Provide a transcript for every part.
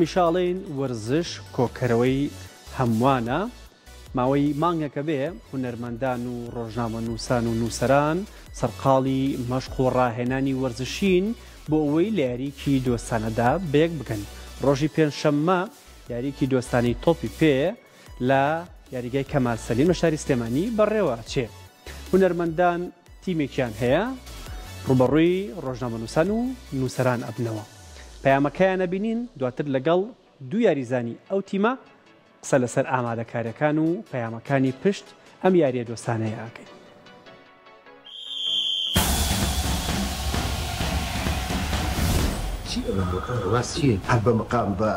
میشاڵین وەرزش کۆکەرەوەی هەمووانە ماوەی مانگەکە بێ هونەرمەندان و ڕۆژنامە نووسان و نووسەران سەرقاڵی مەشق و ڕاهێنانی وەرزشین بۆ ئەوەی لە یاریکی دۆستانەدا بێک بگەن. ڕۆژی پێنجشەممە یاریکی دۆستانی تۆپی پێ لە یاریگای کەمال سەلیم لە شاری سلێمانی بەڕێوە چێ. هونەرمەندان تیمێکیان هەیە ڕوبەڕووی ڕۆژنامە نووسان و نووسەران ئەبنەوە. پەیامەکەیان نەبینین دواتر لەگەڵ دوو یاریزانی ئەو تیمە قسە لەسەر ئامادەکاریەکان و پەیامەکانی پشت ئەم یاریە دۆستانەیە ئاکەین. هەر بە مقام بە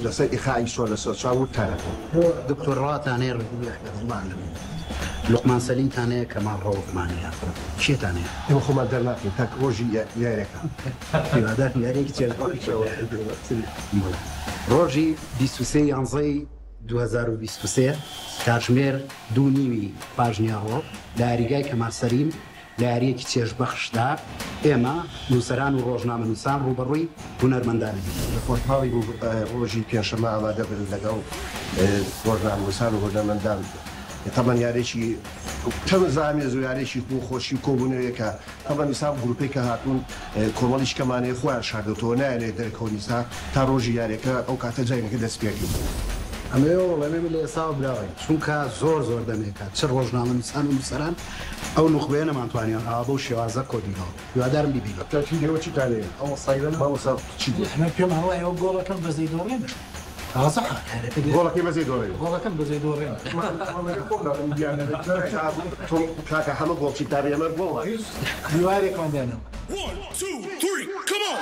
لەسەر ئیخای سۆ لەسەر چاو وتانە دکتۆر ڕاتانەیە لوقمان سەلیمتانەیە کەمان ڕۆڵمانەیە چێتانەیە ئێمە خۆمان دەرناکەین تا ڕۆژی یاریەکە هیوادار یاریەکی ڕۆژی 23 یانزەی 2023 کاتژمێر 2:30 پاژنیاڕۆ لە یاریگای کەمال سەلیم لە یاریەکی چێژبەخشدا ئێمە نووسەران و ڕۆژنامە نووسان ڕوبەڕووی هونەرمەندانین. لە خۆشحاڵی ڕۆژی پێنجشەممە ئامادە بن لەگەڵ ڕۆژنامە نووسان و هونەرمەندان. تەمان یارێکی چەند زامێز و یارێکی خۆشی کۆبوونەوەیەکە ئەمە نیسان گروپی کە هاتوون کۆمەڵیشکەمانەیە خۆیان شاردەوە نایەنێت دەرکەوتنیسا تا ڕۆژی یارێکە ئەو کاتە جایەکە دەست پێکرد. ئەمێ لە ئێسا براوی چونکە زۆر دەمێکات چ ڕۆژنامە نووسان و نووسەران ئەو نوخبەیە نەمانتوانیان ئا بەو شێوازە کۆدینەوە هیوادارم بیبینەوە تاچینەوە چی تانەیە ئەوە سایرەن باوەسا چی ئەمە پێم هەڵای ئەو گۆڵەکەم بەزەی دۆڕێنە گۆڵەکەی بەزەی دۆڕێن گۆڵەکەم بەزەی دۆڕێن کاکە هەمە گۆڵچی تابێ ئەمە گۆڵە دیوارێکمان دێنم. 1 2 3 come on.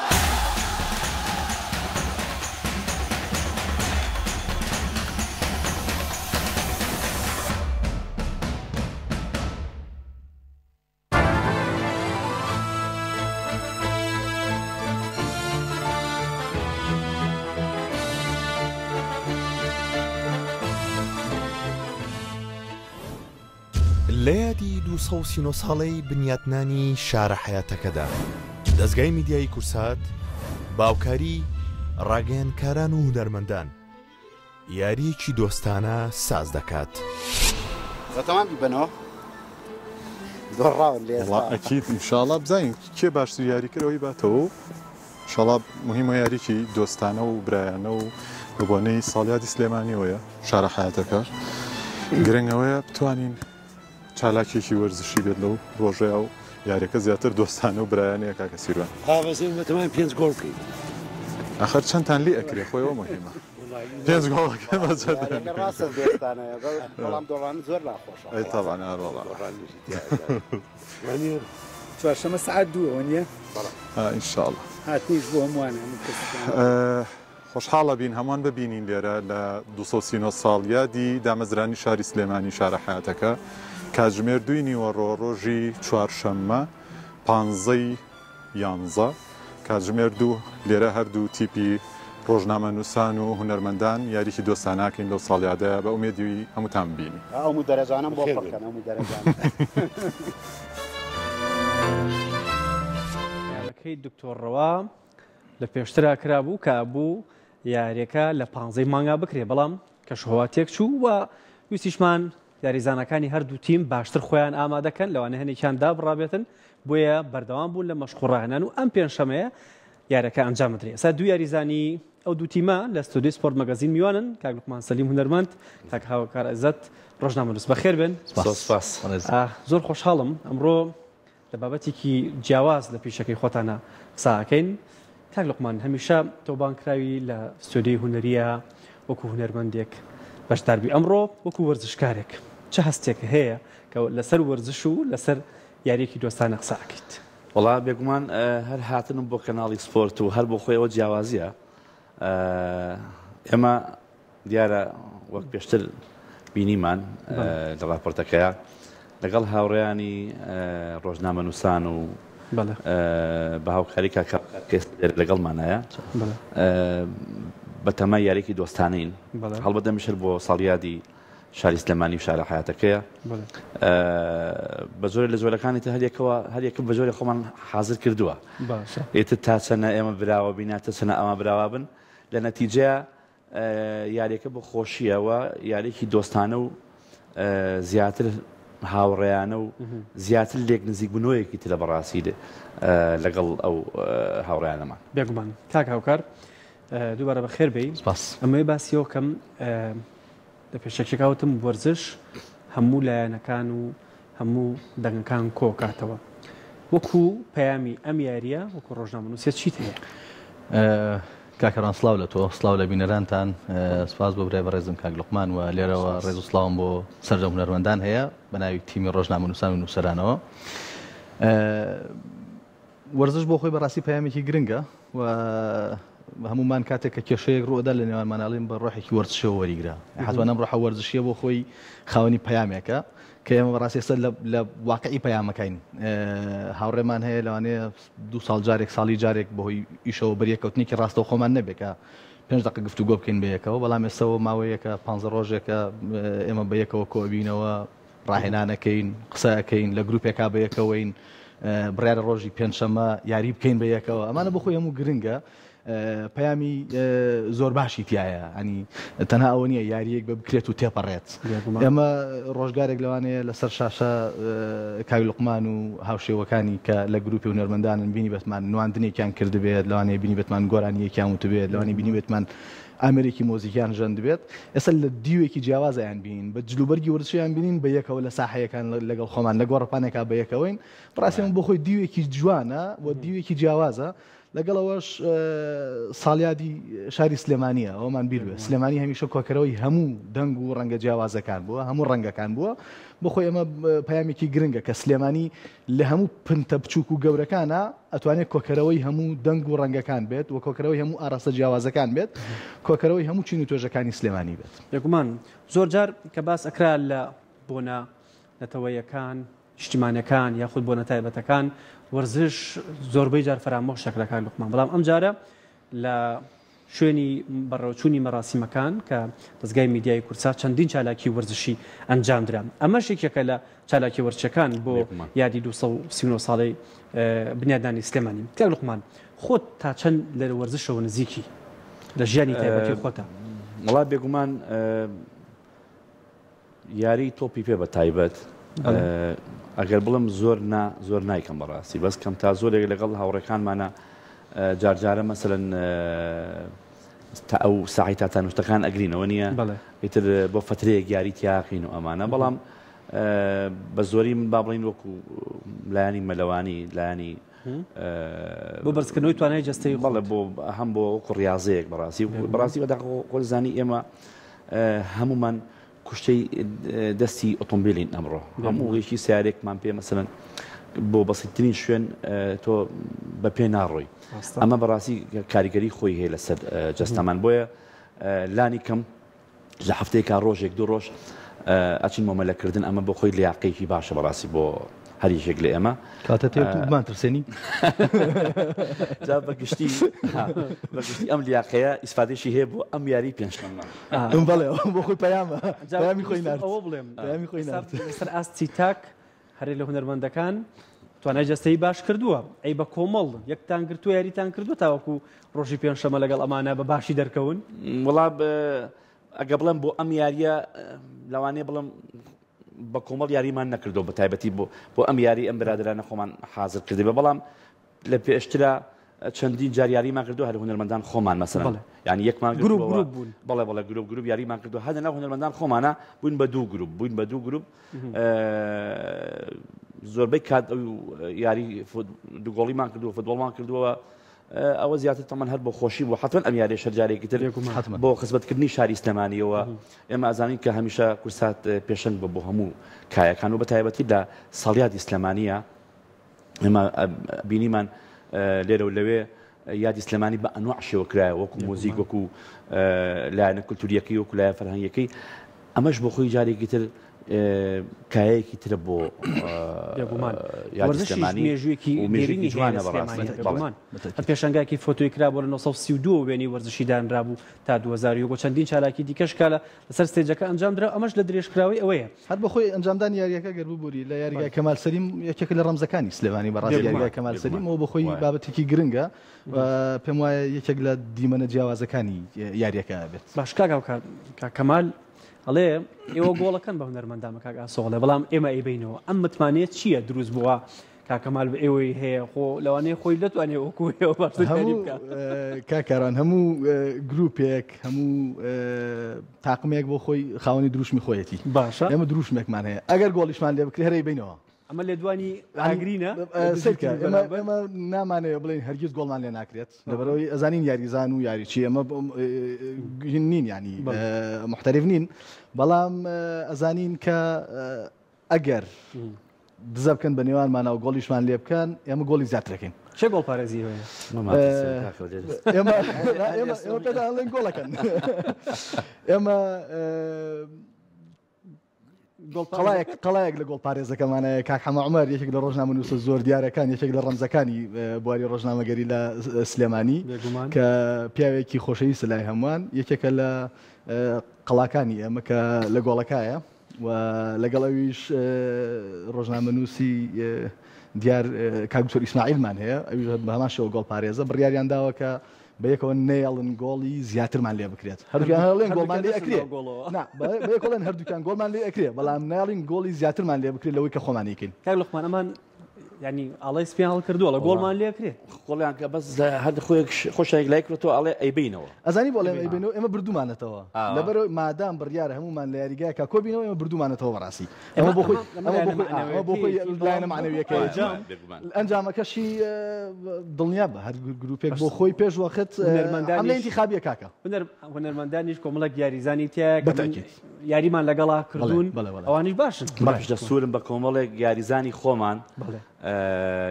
لە یادی 239 ساڵەی بنیاتنانی شارە حەیاتەکەدا دەستگای میدیایی کورسات باوکاری ڕاگەیەنکاران و هونەرمەندان یاریەکی دۆستانە ساز دەکات. زەتەمان بیبنەوە دۆڕاون لێ ئەکیید ئینشاڵڵا بزانین کێ باشتر یاریکردەوەی باتەوە ئینشاڵڵا مهمە یاریکی دۆستانە و برایانە و بۆنەی ساڵیادی سلێمانیەوەیە شارە حەیاتەکە گرنگەوەیە بتوانین چالاکێکی وەرزشی بێت لەو ڕۆژەیە و یاریەکە زیاتر دۆستانە و برایانەیە کاکە سیروان هاوەزێمەتەمان 5 گۆڵ بکەین. ئەخەر چەندتان لێ ئەکرێ خۆیەوە مهمە 5 گۆڵەکە ڕاستە دۆستانەیە بەڵام دۆڵان زۆر ناخۆشە ئەی تەڵان ئاڕۆڵا چوارشەمە سعات 2 نییە ئینشاڵڵا هاتنیش بۆ هەمووانە خۆشحاڵە بین هەمووان ببینین لێرە لە 239 ساڵ یادی دامەزرانی شاری سلێمانی شارە حەیاتەکە کاتژمێر 2 نیوەڕۆ ڕۆژی چوارشەممە 15 یانزە کاتژمێر 2 لێرە هەردوو تیپی ڕۆژنامە نووسان و هونەرمەندان یاریکی دۆستاناکەین لەو ساڵیادەیە بە ئومێدی هەمووتان بینی ئەو دەرەجانم بۆ بکەن ئەو دەرەجان یاریەکەی دکتۆرڕەوا لە پێشترا کرابوو کە بوو یاریەکە لە 15 مانگا بکرێ بەڵام کە شەوا تێک چوو و ویستیشمان یاریزانەکانی هەردوو تیم باشتر خۆیان ئامادەکەن لەوانە هەنێکیان دابڕابێتن بۆیە بەردەوام بوون لە مەشقوڕاهێنان و ئەم پێنجشەمەیە یاریەکە ئەنجام بدرێت. ئێستا دوو یاریزانی ئەو دوو تیمە لە ستودیۆی سپۆرت مەگەزین میوانن کاک لوقمان سەلیم هونەرمەند کاک هاوکار عیزەت ڕۆژنامە نووس بەخێر بن. زۆر خۆشحاڵم ئەمڕۆ لە بابەتێکی جیاواز لە پیشەکەی خۆتانە قساکەین. کاک لوقمان هەمیشە تۆبانکراوی لە ستودیۆی هونەریە وەکو هونەرمەندێک بەشداربی ئەمڕۆ وەکو وەرزشکارێک چه هەستێک هەیە کە لەسەر وەرزش و لەسەر یاریەکی دۆستانە قساکەیت؟ وڵا بێگومان هەر هاتنم بۆ کەناڵی سپۆرت و هەر بۆ خۆیەوە جیاوازیە ئێمە دیارە وەک پێشتر بینیمان لە راپۆرتەکەیە لەگەڵ هاوڕێیانی ڕۆژنامە نووسان و بە هاوکاری لەگەڵمانایە بە تەمە یاریکی دۆستانین هەڵبەت دەمیشر بۆ ساڵیادی شاری سلێمانی و شارە حەیاتەکەیە بە زۆر لە جۆرەکانی تر هەریەکە بە جۆری خۆمان حازر کردووە ئێتر تا چەنە ئێمە براوە بیناتە چەنە ئەمە براوا بن لە نەتیجە یاریەکە بۆ خۆشیەوە یاریێکی دۆستانە و زیاتر هاوڕێیانە و زیاتر لێک نزیک بنەوەیەکی تر لە بەڕاستی لەگەڵ ئەو هاوڕێیانەمان بێگومان کاک هاوکار دووبارە بە خێر بێی ئەمەی باسیەوە کەم لە پێشەکێکاوتم وەرزش هەموو لایەنەکان و هەموو دەنگەکان کۆکاتەوە وەکو پەیامی ئەم یاریە وەکو ڕۆژنامەنووسێت چیت هەیە؟ کاکەڕان سلااو لە تۆ سلااو لە بینەرانتان سپاس بۆ برای بەڕێزم کاک لوقمان و لێرەوە ڕێز و سلااوم بۆ سەرجە هونەرمەندان هەیە بە ناوی تیمی ڕۆژنامەنووسان و نووسەرانەوە وەرزش بۆ خۆی بەڕاستی پەیامێکی گرنگە و هەمومان کاتێک کە کێشەیەک ڕۆدا لە نێوان ماناڵیم بە ڕۆحێکی وەرزشەوە وەریگرا حتوانە ڕۆحە وەرزشیە بۆ خۆی خاوەنی پەیامێکە کە ئێمە بەڕاستی ئێستا لە واقعی پەیامەکەین هاوڕێمان هەیە لەوانەیە 2 ساڵ جارێک ساڵی جارێک بەهۆی ئیشەوە بەریەکەوتنێکی ڕاستەوە خۆمان نەبێکە 5 دقیقە گفتوگۆ بکەین بەیەکەوە بەڵام ئێستاەوە ماوەیەکە 15 ڕۆژێکە ئێمە بەیەکەوە کۆبینەوە ڕاهێنانەکەین قسەکەین لە گروپێکا بەیەکەوەین بڕیارە ڕۆژی پێنجشەممە یاری بکەین بەیەکەوە ئەمانە بخۆی هەموو گرنگە پەیامی زۆر باشی تایە ئەنی تەنها ئەوە نییە یاریەک بە بکرێت و تێپەڕێت ئێمە ڕۆژگارێک لەوانەیە لەسەر شاشە کاوی لوقمان و هاوشێوەکانی کە لە گروپی و نەرمەندانن بینی بێتمان نواندنێکیان کرد بێت لەوانەیە بینی بێتمان گۆرانیەکیان وت بێت لەوانی بینی بێتمان ئامێرێکی مۆزیکیان ژەند بێت ئێستا لە دیوێکی جیاوازیان بین بە جلوبەرگی وەرزشیان بینین بە یەکەوە لە ساحەیەکان لەگەڵ خۆمان لە گۆڕپانێکا بە یەکەوەین بەڕاستیەوە بۆ خۆی دیوێکی جوانە و دیوێکی جیاوازە لەگەڵەوەش ساڵیادی شاری سلێمانیە ئەومان بیرێ سلێمانی هەمیشە کۆکەرەوەی هەموو دەنگ و ڕەنگە جیاوازەکان بووە هەموو ڕەنگەکان بووە بۆخۆی ئەمە پەیامێکی گرنگە کە سلێمانی لە هەموو پنتە بچووک و گەورەکانە ئەتوانێت کۆکەرەوەی هەموو دەنگ و ڕەنگەکان بێت و کۆکەرەوەی هەموو ئاراستە جیاوازەکان بێت کۆکەرەوەی هەموو چین و توێژەکانی سلێمانی بێت یەکمان زۆر جار کە باس ئەکرا لە بۆنە نەتەوەیەکان نیشتیمانەکان یاخود بۆنە تایبەتەکان وەرزش زۆربەی جار فەرامۆشێک لە کاک لوقمان بەڵام ئەم جارە لە شوێنی بەڕێوەچوونی مەراسیمەکان کە دەستگای میدیای کورسات چەندین چالاکی وەرزشی ئەنجامدرا ئەمە شێکێکە لە چالاکی وەرزشەکان بۆ یادی 239 ساڵەی بنیادانی سلێمانی کاک لوقمان خۆت تا چەند لە وەرزشەوە نزیکی لە ژیانی تایبەتی خۆتە؟ وڵات بێگومان یاری تۆپی پێ بە تایبەت ئەگەر بڵم زۆر نایکەم بەڕاستی بەس کەم تا زۆرێک لەگەڵ هاوڕێکانمانە جارجارە مەسەلەن تا ئەو ساعی تا تانوشتەکان ئەگرینەوە نییە ئیتر بۆ فترەیەک یاری تیاقین و ئەمانە بەڵام بە زۆری من با بڵین وەکو لایانی مەلەوانی لایانی بۆ بەرزکردنەوەی توانای جەستەی بەڵێ بۆ هەم بۆ وەکو ڕاضەیەک بەڕاستی بەدا خۆزانی ئێمە هەمومان کوشتەی دەستی ئۆتۆمبیلین ئەمڕۆ هەموو هیچی سیارێکمان پێ مەسەلەن بۆ بەسیترین شوێن تۆ بە پێ ناڕۆی ئەمە بەڕاستی کاریگەری خۆی هەیە لەسەر جەستەمان بۆیە لانی کەم لە هەفتەیەکا ڕۆژێک 2 ڕۆژ ئەچین مۆمەلەکردن ئەمە بۆ خۆی لیاقەیەکی باشە بەڕاستی بۆ هەریشێک لە ئێمە کاتە تێمان ترسێنی بەگشتی ئەم لیاقەیە ئیسفادێشی هەیە بۆ ئەم یاری پێنجشەممە بەڵێ بۆ خۆی پەیامە پەیامی خۆی نارد ئەوە بڵێم پەیامی خۆی نارد لەسەر ئاستی تاک هەرێ لە هونەرمەندەکان توانای جەستەی باش کردووە ئەی بە کۆمەڵ یەکتان گرتو یاریتان کردو تاوەکو ڕۆژی پێنجشەممە لەگەڵ ئەمانە بە باشی دەرکەون وڵا ئەگە بڵێم بۆ ئەم یاریە لەوانەیە بڵم بە کۆمەڵ یاریمان نەکردو بە تایبەتی بۆ ئەم یاری ئەم برادرانە خۆمان حاضر کردی بە بەڵام لە پێشترا چەندین جار یاریمان کردو هەر هونەرمەندان خۆمان مەسەلەن یعنی یەکمان گروپ بوون بەڵێ گروپ یاریمان کردو هەر لەناو هونەرمەندان خۆمانە بووین بە دوو گروپ زۆربەی کات یاری دووگۆڵیمان کردو فوتبۆڵمان کردووە ئەوە زیاتر تەمان هەر بۆ خۆشی بۆ حتمەن ئەم یاری شەرجارێکی تر بۆ خزمەتکردنی شاری سلێمانیەوە ئێمە ئازانین کە هەمیشە کورسات پێشەنگ بە بۆ هەموو کایەکان و بە تایبەتی لە ساڵیادی سلێمانیە ئێمە بینیمان لێرە و لەوێ یادی سلێمانی بە ئەنواع شێوە کرایە وەکو مۆزیک وەکو لایەنە کولتوریەکەی وەکو لایە فەرهەنگیەکەی ئەمەش بۆ خۆی جارێکی تر کایەکی ترە بۆ وەرزشی جوانە بەڕاست پێشنگاکی فۆتۆی کرا بۆ لە 1932 وێنی وەرزشی دانرابوو تا 2000 بۆ چەندین چالاکی دیکەش کالە لەسەر ستێجەکە ئەنجام درا ئەمەش لە درێژکراوی ئەوەیە هەر بەخۆی ئەنجامدان یاریەکە گەربووبووری لە یاریگای کەمال سەلیم یەکێک لە ڕەمزەکانی سلێمانی بەڕاستی یاریگای کەمال سەلیم ئەوە بەخۆی بابەتێکی گرنگە پێم وایە یەکێک لە دیمەنە جیاوازەکانی یاریەکە بێت باش کەمال ئەڵێ ئێوە گۆڵەکەن بە هونەرمەندامە کاک ئاسۆڵێ بەڵام ئێمە ئەیبینەوە ئەم متمانێت چییە دروست بووە کاکەمال بە ئێوەی هەیە خۆ لەوانەیە خۆی دەتوانێت وەکو کاکاران هەموو گروپێک هەموو تاقمێک بۆ خۆی خاوەنی دروشمی خۆیەتی باشە ئێمە دروشمێکمان هەیە ئەگەر گۆڵیشمان لێ بکرێ هەرەی بینەوە ئەمە لێ دوانی ئاگرینە ئێمە نامانەوە بڵێن هەرگیز گۆڵمان لێ ناکرێت لەبەرەوەی ئەزانین یاریزان و یاریچی ئەمە نین ینی محتەرف نین بەڵام ئەزانین کە ئەگەر دزە بکەن بە نێوانمانە و گۆڵیشمان لێ بکەن ئێمە گۆڵی زیاترەکەین چه گۆڵ پارێزی ئێمە پێداڵێن گۆڵەکەن ئێمە قەڵایەک لە گۆڵ پارێزەکەمانەیە کاک حەمە عومەر یەکێک لە ڕۆژنامە نووسە زۆر دیارەکان یەکێک لە ڕەمزەکانی بواری ڕۆژنامەگەری لە سلێمانی کە پیاوێکی خۆشەویستە لای هەمووان یەکێکە لە قەڵاکانی ئێمە کە لە گۆڵەکایە و لەگەڵەویش ڕۆژنامە نووسی دیار کاکتۆر ئیسماعیلمان هەیە ئەویش بە هەمان شێوە گۆڵ پارێزە بڕیاریان داوە کە بە یەکەوە نێڵن گۆڵی زیاترمان لێ بکرێت هەردووکیان هەڵێن گۆڵمان لێ ئەکرێت بە یەکەڵێن هەردووکیان گۆڵمان لێ ئەکرێت بەڵام ناڵین گۆڵی زیاترمان لێ بکرێت لەوەی کە خۆمانیکەین کاک لوقمان ئەمان ینی ئاڵی سپیان هەڵ کردووە لە گۆڵمان لێکرێت خۆڵیان کە بەس هەر خۆیەک خۆشایك لای کردەوە ئەڵێ ئەیبینەوە ئەزانی بۆ لێ ئەیبینەوە ئێمە بردومانێتەوە لەبەرەوەی مادام بڕیارە هەمومان لە یاریگای کا کۆبینەوە ئێمە بردومانێتەوە بەڕاستی ئەمە بۆ خۆی لایەنە معنەویەکە ئەنجامەکەشی دڵنیا بە هەر گروپێک بۆ خۆی پێش وەخت ئەمە انتخابیە کاکە هونەرمەندانیش کۆمەڵک یاریزانی تیا یاریمان لەگەڵا کردوون ئەوانیش باشن باش دەسوورم بە کۆمەڵێک یاریزانی خۆمان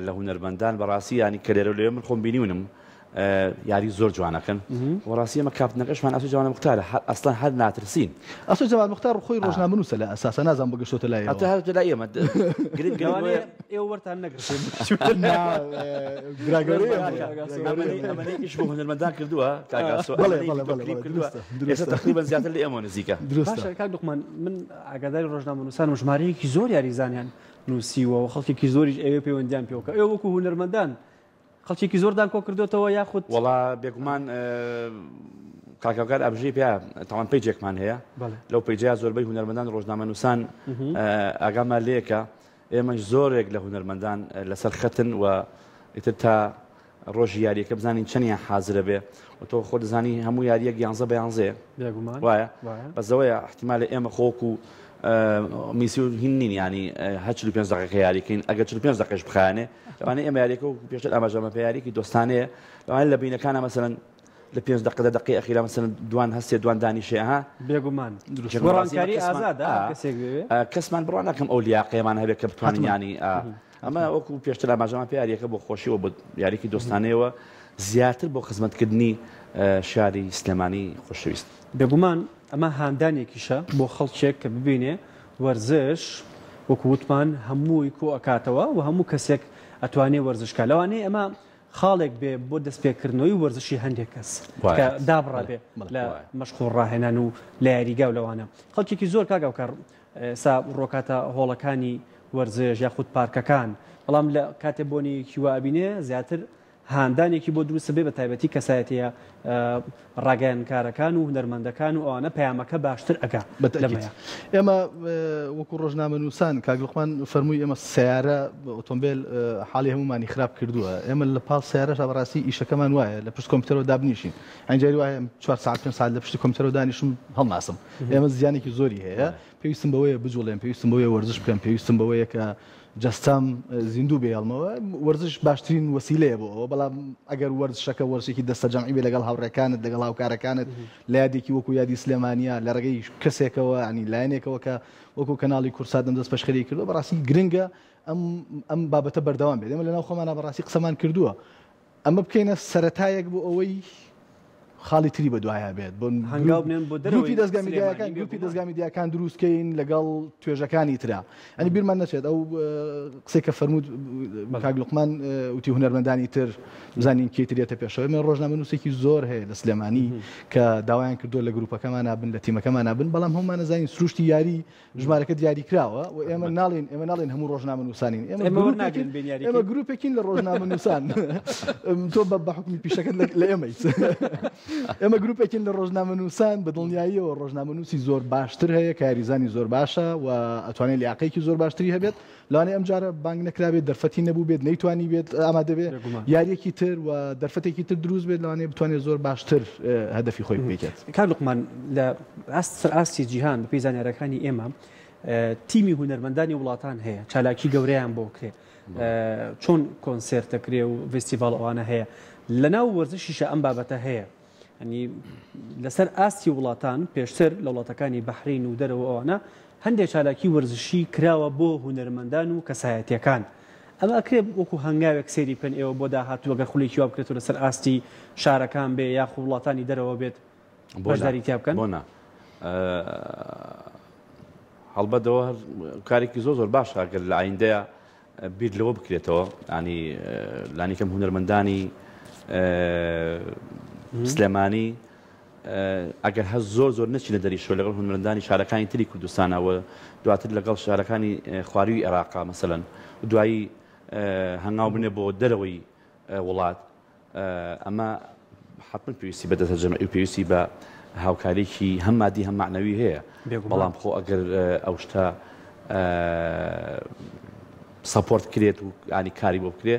لە هونەرمەندان بەڕاستی ینی کە لێرە لێ من خۆم بینیونم یاری زۆر جوانەکەن وەڕاستی ئەمە کاپنەکەشمان ئەسو جوانە مختارە ئەسڵان هەر ناترسین ئەسو جوان مختار خۆی ڕۆژنامە نووسە لە ئەساسە نازان بگەشتۆتە لای هەتا لای ئێمە ئێوە وەرتان نەگرسێن ئەمەش بۆ هونەرمەندان کردووە تقریبا زیاتر لە ئێمە نزیکە باشە کاک لوقمان من ئاگاداری ڕۆژنامە نووسان ژمارەیەکی زۆر یاریزانیان نووسیوە و خەڵکێکی زۆریش ئەوێ پەیوەندیان پێوکە ئێوە وەکو هونەرمەندان خەڵکێکی زۆردان کۆ کردوێتەوە یاخود وەڵا بێگومان کاکەکار ئەبژی پێ تاوان پیجێکمان هەیە لەو پیجەیە زۆربەی هونەرمەندان ڕۆژنامە نووسان ئاگامان لێکە ئێمەش زۆرێک لە هونەرمەندان لەسەر خەتن و ئیتر تا ڕۆژی یاریەکە بزانین چەندیان حازرە بێ و تۆ خۆ دەزانی هەموو یاریەک 11 وایە بەزەوەیە احتیمالە ئێمە خۆکو میسی و هین نین ینی هە 45 دقیقە یاریکەین ئەگەر 45 دقیقەش بخایانێ لەوانەیە ئێمە یاریەکە و پێشتر ئاماژەمە پێ یاریکی دۆستانەیە لەوانەیە لە بینەکانە مەسەلەن لە 5 دقیقە دقیقە ئەخیرا مەسەلەن دوان هەستێ دوان دانیشێ ها بێگومان گۆڕانکاری ئازادە کەسمان بڕوان ناکەم ئەو لیاقەیەمان هەبێت کە بتوانین ینی ئەمە وەکو پێشتر ئاماژەمە پێ یاریەکە بۆ خۆشیەوە بۆ یاریکی دۆستانەیەوە زیاتر بۆ خزمەتکردنی شاری سلێمانی خۆشەویست بێگومان ئەمە هاندانێکیشە بۆ خەڵکێک کە ببینێ وەرزش وەکو وتمان هەمووی کۆ ئەکاتەوە و هەموو کەسێک ئەتوانێت وەرزشکە لەوانەیە ئەمە خاڵێک بێ بۆ دەستپێکردنەوەی وەرزشی هەندێک کەس کە دابڕابێ لە مەشغوڵ ڕاهێنان و لە یاریگا و لەوانە خەڵکێکی زۆر کاگاوکار سا ڕۆکاتە هۆڵەکانی وەرزش یاخود پارکەکان بەڵام لە کاتێ بۆنی کیوابینێ زیاتر هاندانێکی بۆ دروستە بێ بە تایبەتی کەسایەتەیە ڕاگەیانکارەکان و هونەرمەندەکان و ئەوانە پەیامەکە باشتر ئەگا ئێمە وەکو ڕۆژنامە نووسان کاک لوقمان فەرمووی ئێمە سیارە ئۆتۆمبیل حاڵی هەمومانی خراپ کردووە ئێمە لە پاڵ سیارەش بەڕاستی ئیشەکەمان وایە لە پشت کۆمپیوتەرەوە دابنیشین ئەنجاری وایە 4 ساعت 5 ساعت لە پشتی کۆمپیوتەرەوە دانیشم هەڵناسم ئێمە زیانێکی زۆری هەیە پێویستم بەوەیە بجوڵێن پێویستم بەوەیە وەرزش بکەم پێویستم بەوەیە کە جەستام زیندوو بێڵمەوە وەرزش باشترین وەسیلەیە بۆ ئەوە بەڵام ئەگەر وەرزشەکە وەرزێکی دەستە جەمعی بێ لەگەڵ هاوڕێکانت لەگەڵ هاوکارەکانت لە یادێکی وەکو یادی سلێمانیە لە ڕێگەی کەسێکەوە ینی لایەنێکەوە کە وەکو کەناڵی کورسات دەست پەشخەری کردو بەڕاستی گرنگە ئەم بابەتە بەردەوام بێت ئێمە لەناو خۆمانە بەڕاستی قسەمان کردووە ئەمە بکەینە سەرەتایەک بۆ ئەوەی خاڵی تری بە دوایە بێت گروپی دەستگا میدیاکان گروپی دەستگا میدیاکان دروستکەین لەگەڵ توێژەکانی ترا ئەنی بیرمان نەچێت ئەو قسەی کە فەرموود کاک لوقمان وتی هونەرمەندانی تر بزانین کێترێتە پێشەوە من ڕۆژنامە نووسێکی زۆر هەیە لە سلێمانی کە داوایان کردو لە گروپەکەمان نابن لە تیمەکەمان نابن بەڵام هەمومان نەزانین سروشتی یاری ژمارەکە دیاری کراوە و ئێمە ناڵێن هەموو ڕۆژنامە نووسانین ئێمە گروپێکین لە ڕۆژنامە نووسان تۆ بە حکمی پیشەکەت لە ئێمەیت ئێمە گروپێکین لە ڕۆژنامە نووسان بە دڵنیاییەوە ڕۆژنامە نووسی زۆر باشتر هەیە کە یاریزانی زۆر باشە و ئەتوانێت لیاقەیەکی زۆر باشتری هەبێت لەوانەیە ئەم جارە بانگ نەکرابێت دەرفەتی نەبوو بێت نەیتوانی بێت ئامادە بێت یاریەکی تر و دەرفەتێکی تر دروست بێت لەوانەیە بتوانێت زۆر باشتر هەدەفی خۆی بکەیت. کاک لوقمان لە ئاستی جیهان بە پێی زانیاریەکانی ئێمە تیمی هونەرمەندانی وڵاتان هەیە چالاکی گەورەیان بۆ کرێ چۆن کۆنسێرت دەکرێ و فستیڤال ئەوانە هەیە لەناو وەرزشیشە ئەم بابەتە هەیە ینی لەسەر ئاستی وڵاتان پێشتر لە وڵاتەکانی بەحرین و دەرەوە ئەوانە هەندێک چالاکی وەرزشی کراوە بۆ هونەرمەندان و کەسایەتیەکان ئەمە ئەکرێ وەکو هەنگاوێک سێری پێن ئێوە بۆ داهاتوو ئەگەر خولێکی وا بکرێتەوە لەسەر ئاستی شارەکان بێ یاخو وڵاتانی دەرەوە بێت بەشداری تیا بکەن بۆ هەڵبەتەوە کارێکی زۆر باشە ئەگەر لە ئایندەیە بیر لەوە بکرێتەوە ینی لانیکەم هونەرمەندانی سلێمانی ئەگەر هەز زۆر نەچینە دەریشەوە لەگەڵ هونەرمەندانی شارەکانی تری کوردستانەوە دواتر لەگەڵ شارەکانی خواروی عێراقا مەسەلەن دوایی هەنگاو بنێ بۆ دەرەوەی وڵات ئەمە حتمما پێویستی بە دەستەجەمعی و پێویستی بە هاوکاریکی هەم مادی هەم معنەوی هەیە بەڵام خۆ ئەگەر ئەو شتە سەپۆرت کرێت و ینی کاری بۆ بکرێ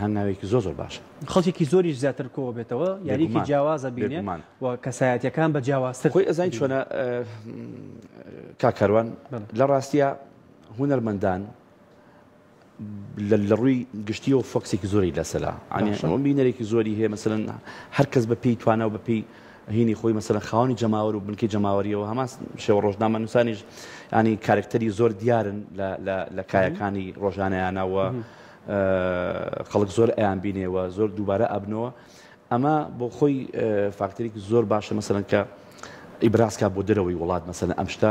هەنگاوێکی زۆر باشە خەڵکێکی زۆریش زیاتر کۆ بێتەوە یاریکی جیاوازە بینێ و کەسایەتیەکان بە جیاوازتر خۆی ئەزانین چۆنە کاکەروان لە ڕاستیە هونەرمەندان لە ڕووی گشتی و فۆکسێکی زۆری لەسەلا ئەم بینەرێکی زۆری هەیە مەسەلەن هەر کەس بە پێی توانە و بە پێی هینی خۆی مەسەلەن خاوەنی جەماوەر و بنکەی جەماوەریەوە هەمان شێوە ڕۆژنامە نووسانیش ینی کارکتەری زۆر دیارن لە کایەکانی ڕۆژانەیانەوە خەڵک زۆر ئەیان بینێەوە زۆر دووبارە ئەبنەوە ئەمە بۆ خۆی فاکتەرێکی زۆر باشە مەسەلەن کە ئیبراسکە بۆ دەرەوەی وڵات مەسەلەن ئەم شتە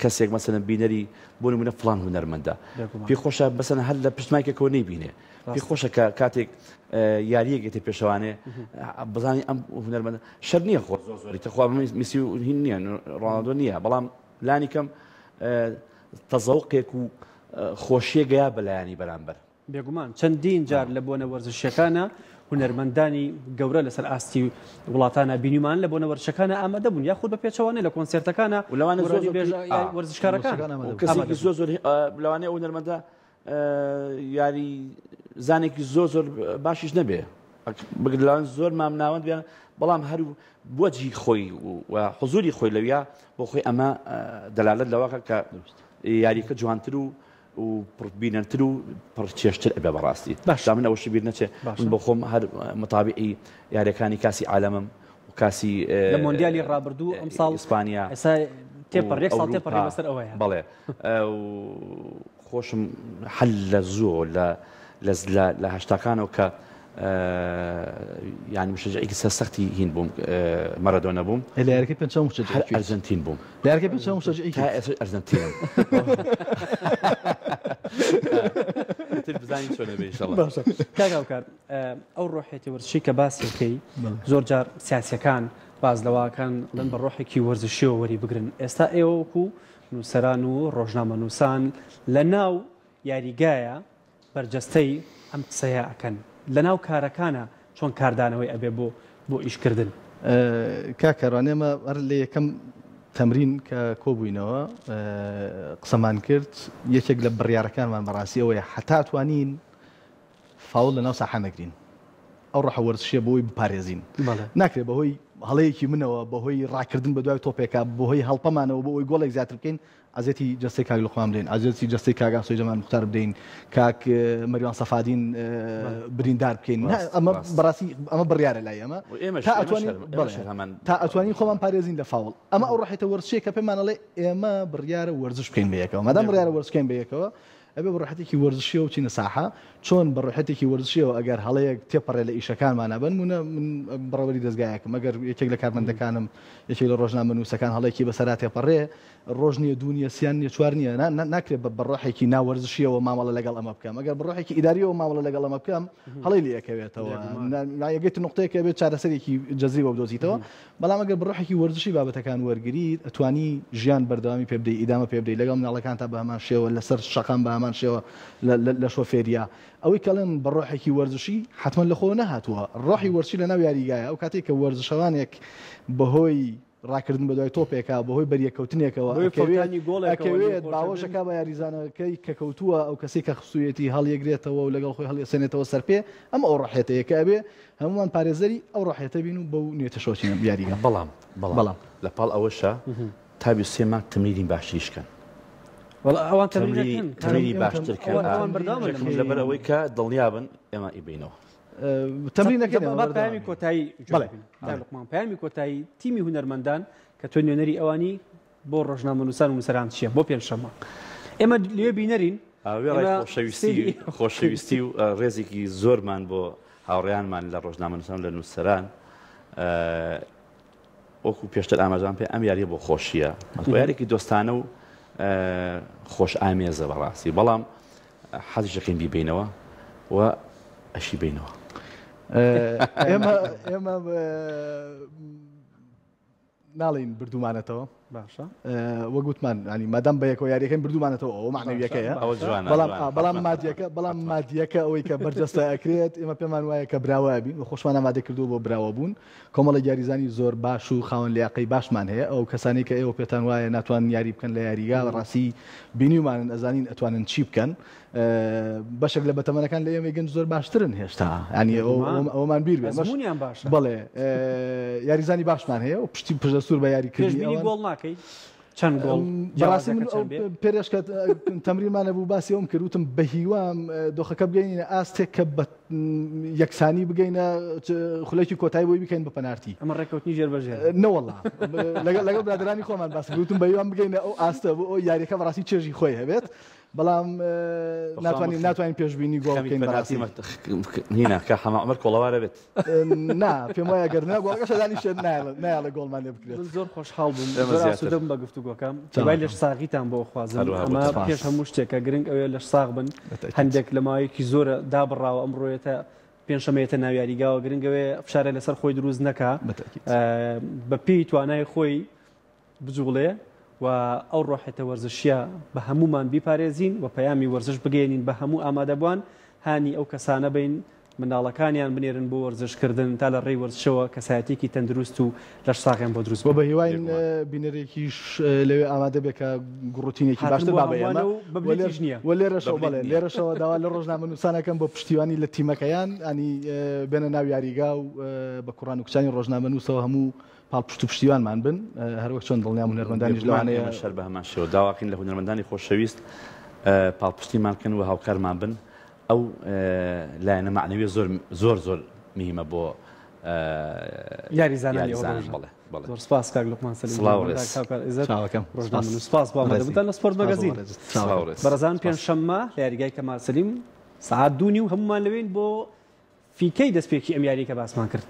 کەسێک مەسەلەن بینەری بۆ نمونە فڵان هونەرمەندە پێی خۆشە بەسەن هەر لە پشتمایکێکەوە نەیبینێ پێی خۆشە کە کاتێک یاریەکێتی پێشەوانێ بزانانی ئەم هونەرمەندە شەر نییە خۆ زۆری تەخوا میسی و هین نییە ڕۆناڵدۆ نییە بەڵام لانی کەم تەزەوقێک و خۆشیە گەیا بەلایانی بەرامبەر بێگومان چەندین جار لە بۆنە وەرزشەکانە هونەرمەندانی گەورە لەسەر ئاستی وڵاتانە بینیمان لە بۆنە وەرزشەکانە ئامادە بوون یاخود بە پێچەوانێ لە کۆنسێرتەکانە و لەوانە وەرزشکارەکان کەسێکی زۆر لەوانەیە هونەرمەندە یاری زانێکی زۆر باشیش نەبێ بگرلان زۆر مامناوەند بیان بەڵام هەر بۆجی خۆی و حضوری خۆی لەویا بۆ خۆی ئەمە دەلالت لەوەکە کە یاریکە جوانتر و پڕبینەرتر و پڕچێشتر ئەبێ بەڕاستی باشا من ئەوەشی بیر نەچێ من بۆ خۆم هەر متابعی یاریەکانی کاسی عالەمم و کاسی لە مۆندیالی ڕابردوو ئەم ساڵ ئیسپانیا تێپەڕێک ساڵ تێپەڕی بەسەر ئەوەیە بەڵێ خۆشم حل لە زۆر لە هەشتاکانەوە کە يعني مشجعي سختي هين بوم مارادونا بوم اللي يركب بنشوف مشجعي ارجنتين بوم اللي يركب بنشوف مشجعي ارجنتين تلفزيون شو نبي ان شاء الله كاكاوكار او روحيتي ورشي كباسي كي زور جار سياسي كان باز لوا كان لن بروحي كي ورزشي وري بقرن استا ايوكو نوسرانو روجنامه نوسان لناو ياريغايا برجستي ام قسيا كان لەناو کارەکانە چۆن کاردانەوەی ئەبێ بۆ ئیشکردن کاکەڕانێمە هەر لە یەکەم تەمرین کە کۆبووینەوە قسەمان کرد یەکێک لە بڕیارەکانمان بەڕاستی ئەوەیە حتا توانین فاول لەناو ساحە نەگرین ئەو ڕەحە وەرزشیە بۆی بپارێزین ناکرێت بەهۆی هەڵەیەکی منەوە بەهۆی ڕاکردن بە دوای تۆپێکە بەهۆی هەڵپەمانەوە بۆ ئەوی گۆڵێک زیاتر بکەین ئازێتی جەستەی کاک لوقمان بدەین ئازێتی جەستەی کاک ئاسۆی جەمال موختار بدەین کاک مەریوان سەفادین بریندار بکەین ئەمە بەڕاستی ئەمە بڕیارە لای ئەمە تا ئەتوانین خۆمان پارێزین لە فاوڵ ئەمە ئەو ڕەحێتە وەرزشەیە کە پێمان ئەڵێ ئێمە بڕیارە وەرزش بکەین بە یەکەوە مادام بڕیارە وەرزش بکەین بە یەکەوە ئەبێ بڕحەتێکی وەرزشیە و چینە ساحە چۆن بڕحەتێکی وەرزشیەوە ئەگەر هەڵەیەک تێپەڕێ لە ئیشەکانمان نەبن من بڕەوەری دەستگایەکەم ئەگەر یەکێک لە کارمەندەکانم یەکێک لە ڕۆژنامە نووسەکان هەڵەیەکی بەسەرا تێپەڕێ ڕۆژ نییە دوو نیە سیان نیە چوار نییە ناکرێت بە بڕۆحێکی ناوەرزشیەوە مامەڵە لەگەڵ ئەمە بکەم ئەگەر بڕۆحێکی ئیداریەوە مامەڵە لەگەڵ ئەمە بکەم هەڵی لێ ئەکەوێتەوە یەکێت نقطەیەکە بێت چارەسەرێکی جەزری وە بدۆزیتەوە بەڵام ئەگەر بڕۆحێکی وەرزشی بابەتەکان وەرگریت ئەتوانی ژیان بەردەوامی پێ بدەیت ئیدامە پێ بدەیت لەگەڵ مناڵەکان تا بە هەمان شێوە لەسەر شەقام بە هەمان شێوە لە شۆفێریە ئەوەی کەڵێن بە ڕۆحێکی وەرزشی حتمما لە خۆ نەهاتووە ڕۆحی وەرزشی لە ناو یاریگایە ئەو کاتێک کە وەرزشەوانێک بەهۆی ڕاکردن بە دوای تۆپێکە بەهۆی بەریەکەوتنێکەوە ئەکەوێت باوەشەکە بە یاریزانەکەی کە کەوتووە ئەو کەسی کە خسوویەتی هەڵیەگرێتەوە و لەگەڵ خۆی هەڵیەسێنێتەوە سەرپێ ئەمە ئەو ڕاحێتەیە کە ئەبێ هەمومان پارێزەری ئەو ڕاحێتە بین و بەو نوێتە شۆچینە یاریگە بەڵام لەپاڵ ئەوەشە تابی سێ مانگ تەمرینی باشیشکەن ئەوان تەمرینی باشترکەن لەبەر ئەوەی کە دڵنیابن ئێمە ئیبینەوە پامی کۆتایی پامی کۆتایی تیمی هونەرمەندان کە تۆ نوێنەری ئەوانی بۆ ڕۆژنامەنووسان و نووسەران چییە بۆ پێنجشەممە ئێمە لێ بینەرین خۆشەویستی و ڕێزێکی زۆرمان بۆ هاوڕێیانمان لە ڕۆژنامەنووسان لە نووسەران وەکو پێشتر ئاماژان پێ ئەم یاریە بۆ خۆشیە یارێکی دۆستانە و خۆش ئامێزە بەڕاستی بەڵام حەزیشەکەین بیبینەوە و ئەشی بینەوە ئێمە ناڵین بردومانێتەوە باشە وەگوتمان ینی مادام بە یەکەوە یاریەکەن بردومانێتەوە ئەوە معنەویەکەیە بەڵام مادیەکە ئەوەی کە بەرجەستە ئەکرێت ئێمە پێمان وایە کە براوابین و خۆشمان ئامادە کردو بۆ براوە بوون کۆمەڵە یاریزانی زۆر باش و خاوەن لیاقەی باشمان هەیە ئەو کەسانی کە ئێوە پێتان وایە ناتوان یاری بکەن لە یاریگا ڕاستی بینیومانن ئەزانین ئەتوانن چی بکەن بەشێک لە بەتەمەنەکان لە ئێمە گەنج زۆر باشترن هێشتا ینی ئەومان بیر بێت بڵێ یاریزانی باشمان هەیە و پشتی پشتەسوور بە یاریکردنی گۆڵ ناکەی چەند گۆڵ پێرشکە تەمرینمانە بوو باسی ئەوم کردوتم بە هیوام دۆخەکە بگەینە ئاستێک کە بە یەکسانی بگەینە خولێکی کۆتایی بۆی بکەین بە پەنارتی ئەمە ڕێکەوتنی ژێربەژێر نەوەڵا لەگەڵ برادرانی خۆمان باس کردوتم بە هیوام بگەینە ئەو ئاستە بۆ ئەو یاریەکە بەڕاستی چێژی خۆی هەبێت بەڵام ناتوانین پێشبینی گۆڵ بکەین هینە کە حەمامەر کۆڵەوارە بێت نا پێم وایە گەرنا گۆڵەکەشدانی شێت نایە گۆڵمان لێ بکرێت زۆر خۆشحاڵ بووم سودەم بە گفتوگۆکەم دوای لەش ساغیتان بۆ خوازم ئەمە پێش هەموو شتێکە گرنگ ئەوێ لەش ساغ بن هەندێک لە ماوەیەکی زۆرە دابڕاوە ئەمڕۆیەتە پێنجشەمەیەتە ناو یاریگاوە گرنگەوێ فشارە لەسەر خۆی دروست نەکا بە پێی توانای خۆی بجوڵێ و ئەو ڕۆحێتە وەرزشیە بە هەمومان بیپارێزین و پەیامی وەرزش بگەێنین بە هەموو ئامادەبووان هانی ئەو کەسانە بین منداڵەکانیان بنێرن بۆ وەرزشکردن تا لە ڕێی وەرزشەوە کەسایەتێکی تەندروست و لەش ساغیان بۆ دروست بۆ بە هیواین بینەرێکیش لەوێ ئامادە بێت کە گڕوتینێکی باشتر بابێمە و لێرەشەوە بڵێ لێرەشەوە داوا لە ڕۆژنامەنووسانەکەم بۆ پشتیوانی لە تیمەکەیان ئەنی بێنە ناو یاریگا و بە کوڕان و کچانی ڕۆژنامەنووسەوە هەموو پاڵ پشت و پشتیوانمان بن هەروەک چۆن دڵنیام هونەرمەندانیش لەوانەیە شەر بە هەمان شێوە داواکەین لە هونەرمەندانی خۆشەویست پاڵپشتیمان و هاوکارمان بن ئەو لایەنە معنەویە زۆر میهمە بۆ یاریزانانی زۆر سپاس کاک لوقمان سەلیمی سپاس بۆ ئامادەبوونتان لە سپۆرت مەگەزین بەڕێزان پێنجشەممە لە یاریگای کەمال سەلیم سەعات 2:30 هەمومان لەوێن بۆ فیکەی دەستپێکی ئەم یاریە کە باسمان کرد